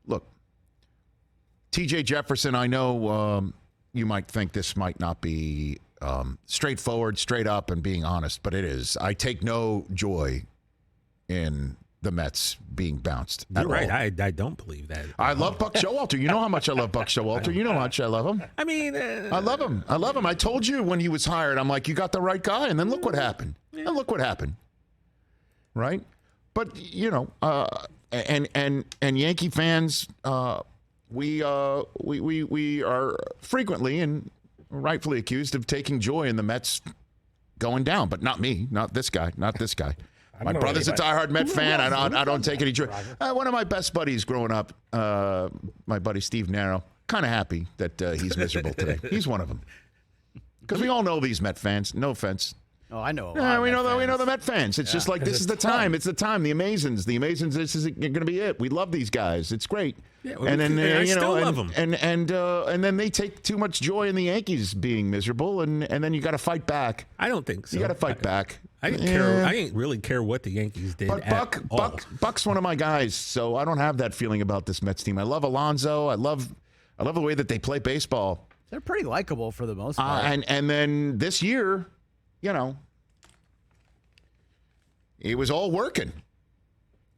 look, T.J. Jefferson, I know you might think this might not be straightforward, straight up, and being honest, but it is. I take no joy in the Mets being bounced. You're right. I don't believe that. I love Buck Showalter. You know how much I love Buck Showalter. You know how much I love him. I mean, I love him. I love him. I told you when he was hired, I'm like, you got the right guy, and then look what happened. And look what happened. Right? But you know, and Yankee fans, we are frequently and rightfully accused of taking joy in the Mets going down, but not me, not this guy. My brother's a diehard Met fan. I don't take any joy. One of my best buddies growing up, my buddy Steve Narrow, kind of happy that he's miserable today. He's one of them. Because we all know these Met fans. No offense. Oh, I know. We know the Met fans. It's just like this is the time. It's the time. The Amazins. This is going to be it. We love these guys. It's great. Yeah, and then I still love them. And then they take too much joy in the Yankees being miserable, and then you got to fight back. I don't think so. You got to fight back. I didn't care. I didn't really care what the Yankees did. But Buck's one of my guys, so I don't have that feeling about this Mets team. I love Alonso. I love the way that they play baseball. They're pretty likable for the most part. And then this year, you know, it was all working.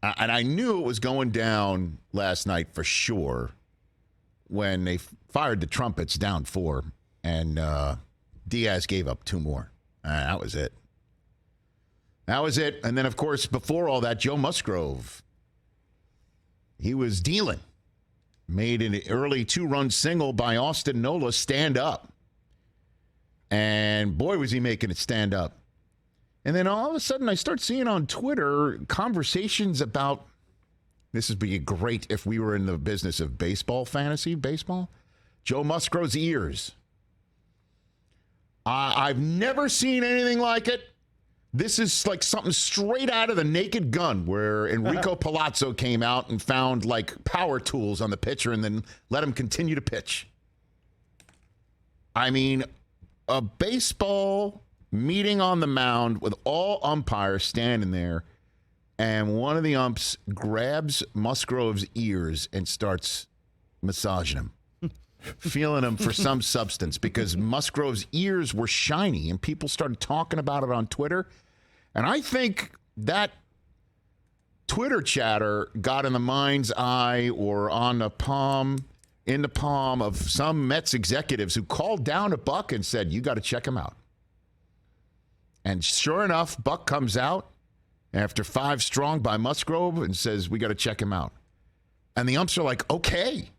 And I knew it was going down last night for sure when they fired the trumpets down 4 and Diaz gave up 2 more. That was it. And then, of course, before all that, Joe Musgrove, he was dealing. Made an early 2-run single by Austin Nola stand up. And boy, was he making it stand up. And then all of a sudden, I start seeing on Twitter conversations about, this would be great if we were in the business of fantasy baseball, Joe Musgrove's ears. I've never seen anything like it. This is like something straight out of The Naked Gun, where Enrico Palazzo came out and found like power tools on the pitcher and then let him continue to pitch. I mean, a baseball meeting on the mound with all umpires standing there, and one of the umps grabs Musgrove's ears and starts massaging him, feeling him for some substance, because Musgrove's ears were shiny, and people started talking about it on Twitter. And I think that Twitter chatter got in the mind's eye or in the palm of some Mets executives who called down to Buck and said, you got to check him out. And sure enough, Buck comes out after 5 strong by Musgrove and says, we got to check him out. And the umps are like, okay.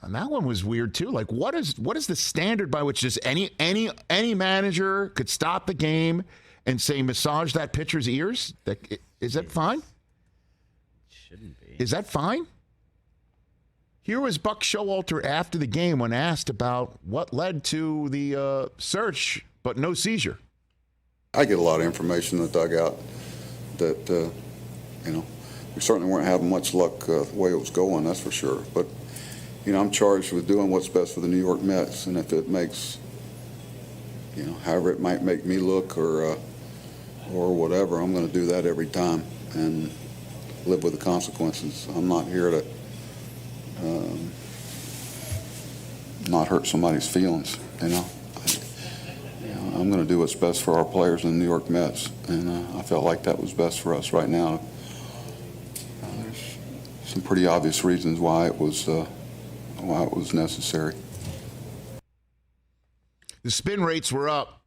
And that one was weird too. Like, what is the standard by which just any manager could stop the game and say massage that pitcher's ears? Is that fine? Shouldn't be. Is that fine? Here was Buck Showalter after the game when asked about what led to the search, but no seizure. I get a lot of information in the dugout that, we certainly weren't having much luck the way it was going, that's for sure. But, I'm charged with doing what's best for the New York Mets, and if it makes, however it might make me look or whatever, I'm going to do that every time and live with the consequences. I'm not here to not hurt somebody's feelings, I'm going to do what's best for our players in the New York Mets, and I felt like that was best for us right now. There's some pretty obvious reasons why it was necessary. The spin rates were up.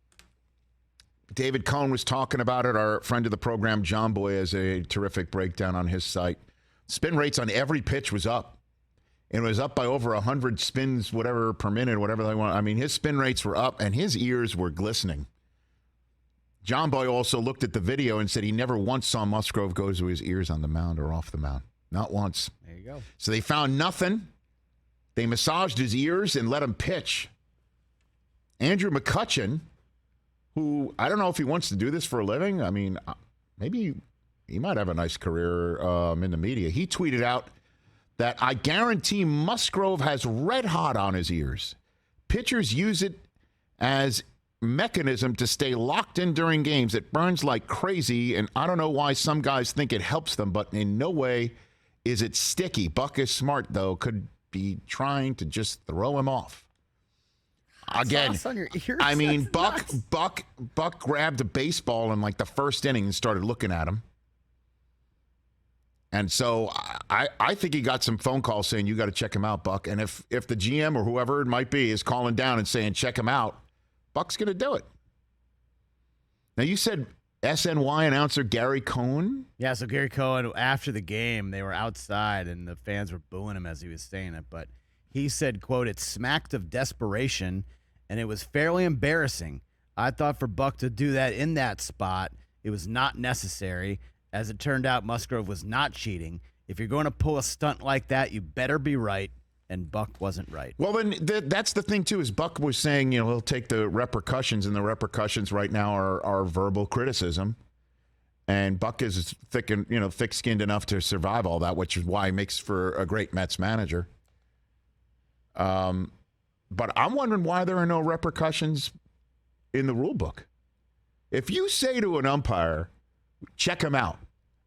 David Cohn was talking about it. Our friend of the program, John Boy, has a terrific breakdown on his site. Spin rates on every pitch was up. It was up by over 100 spins, whatever, per minute, whatever they want. I mean, his spin rates were up, and his ears were glistening. John Boy also looked at the video and said he never once saw Musgrove go to his ears on the mound or off the mound. Not once. There you go. So they found nothing. They massaged his ears and let him pitch. Andrew McCutchen, who I don't know if he wants to do this for a living. I mean, maybe he might have a nice career in the media. He tweeted out that I guarantee Musgrove has red hot on his ears. Pitchers use it as mechanism to stay locked in during games. It burns like crazy, and I don't know why some guys think it helps them, but in no way is it sticky. Buck is smart, though. Could be trying to just throw him off. Again, I mean, Buck grabbed a baseball in like the first inning and started looking at him. And so I think he got some phone calls saying, you got to check him out, Buck. And if the GM or whoever it might be is calling down and saying, check him out, Buck's going to do it. Now, you said SNY announcer Gary Cohen? Yeah, so Gary Cohen, after the game, they were outside, and the fans were booing him as he was saying it. But he said, quote, "It smacked of desperation, and it was fairly embarrassing. I thought for Buck to do that in that spot, it was not necessary. As it turned out, Musgrove was not cheating. If you're going to pull a stunt like that, you better be right." And Buck wasn't right. Well, then that's the thing, too, is Buck was saying, he'll take the repercussions, and the repercussions right now are verbal criticism. And Buck is thick-skinned enough to survive all that, which is why he makes for a great Mets manager. But I'm wondering why there are no repercussions in the rule book. If you say to an umpire, check him out,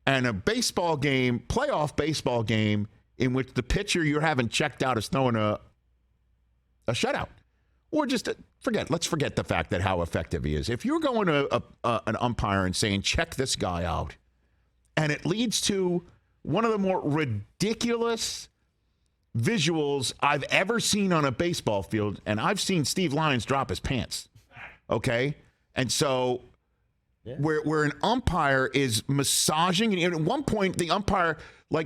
and a baseball game, playoff baseball game, in which the pitcher you're having checked out is throwing a shutout, or just let's forget the fact that how effective he is. If you're going to an umpire and saying, check this guy out, and it leads to one of the more ridiculous visuals I've ever seen on a baseball field, and I've seen Steve Lyons drop his pants, okay? And so where an umpire is massaging, and at one point the umpire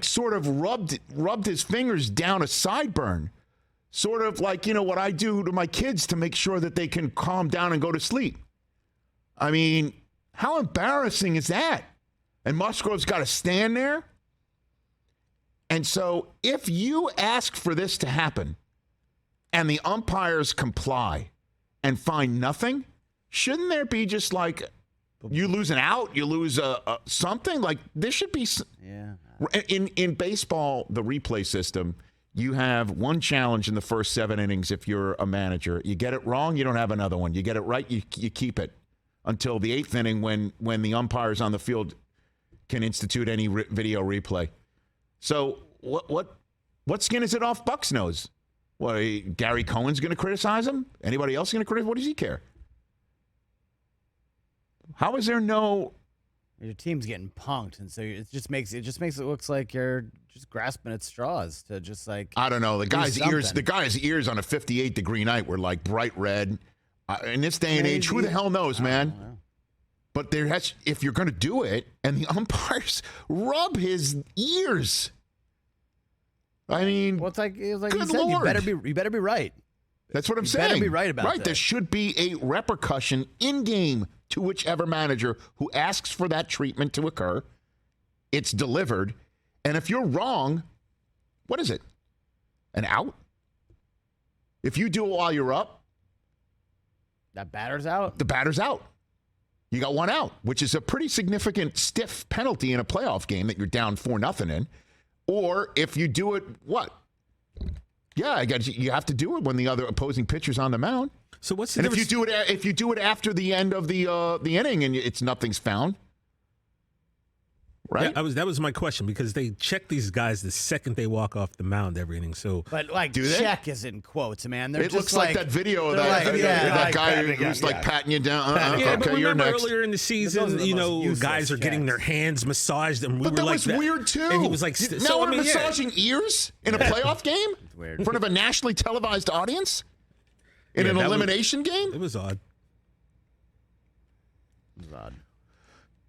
sort of rubbed his fingers down a sideburn, sort of like, what I do to my kids to make sure that they can calm down and go to sleep. I mean, how embarrassing is that? And Musgrove's got to stand there. And so if you ask for this to happen and the umpires comply and find nothing, shouldn't there be just like, you lose an out, you lose something? Like, there should be... Yeah. In baseball, the replay system, you have one challenge in the first 7 innings if you're a manager. You get it wrong, you don't have another one. You get it right, you keep it until the 8th inning when the umpires on the field can institute any video replay. So what skin is it off Buck's nose? What, Gary Cohen's going to criticize him? Anybody else going to criticize? What does he care? How is there no... Your team's getting punked, and so it just makes it look like you're just grasping at straws to just like... I don't know. The guy's ears on a 58-degree night were like bright red. In this day and age, who the hell knows, man? But if you're going to do it, and the umpires rub his ears. I mean, well, it's like you said, Lord. you better be right. That's what I'm saying. You better be right about that. There should be a repercussion in game to whichever manager who asks for that treatment to occur. It's delivered. And if you're wrong, what is it? An out? If you do it while you're up, that batter's out. The batter's out. You got one out, which is a pretty significant stiff penalty in a playoff game that you're down 4-0 in. Or if you do it, what? Yeah, you have to do it when the other opposing pitcher's on the mound. So what's the and difference? if you do it after the end of the inning and nothing's found, right? Yeah, that was my question, because they check these guys the second they walk off the mound every inning. So, but check is in quotes, man. They're it just looks like that video of that guy who's patting you down. but okay, you're remember next. Earlier in the season, guys are getting their hands massaged, and that was weird too. And he was like, "Now we're massaging ears in a playoff game in front of a nationally televised audience in an elimination game." It was odd.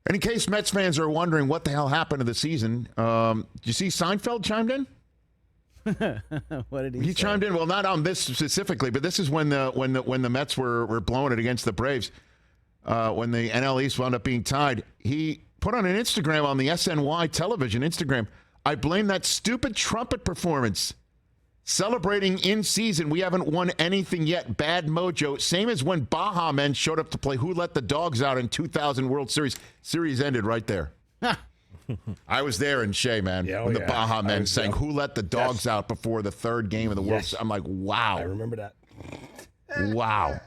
And in case Mets fans are wondering what the hell happened to the season, did you see Seinfeld chimed in? What did he say? He chimed in. Well, not on this specifically, but this is when the Mets were blowing it against the Braves, when the NL East wound up being tied. He put on an Instagram on the SNY television Instagram, "I blame that stupid trumpet performance. Celebrating in season, we haven't won anything yet. Bad mojo. Same as when Baja Men showed up to play Who Let the Dogs Out in 2000 World Series. Series ended right there." I was there in Shea, man, when the Baja Men sang Who Let the Dogs Out before the third game of the World Series. I'm like, wow. I remember that. Wow.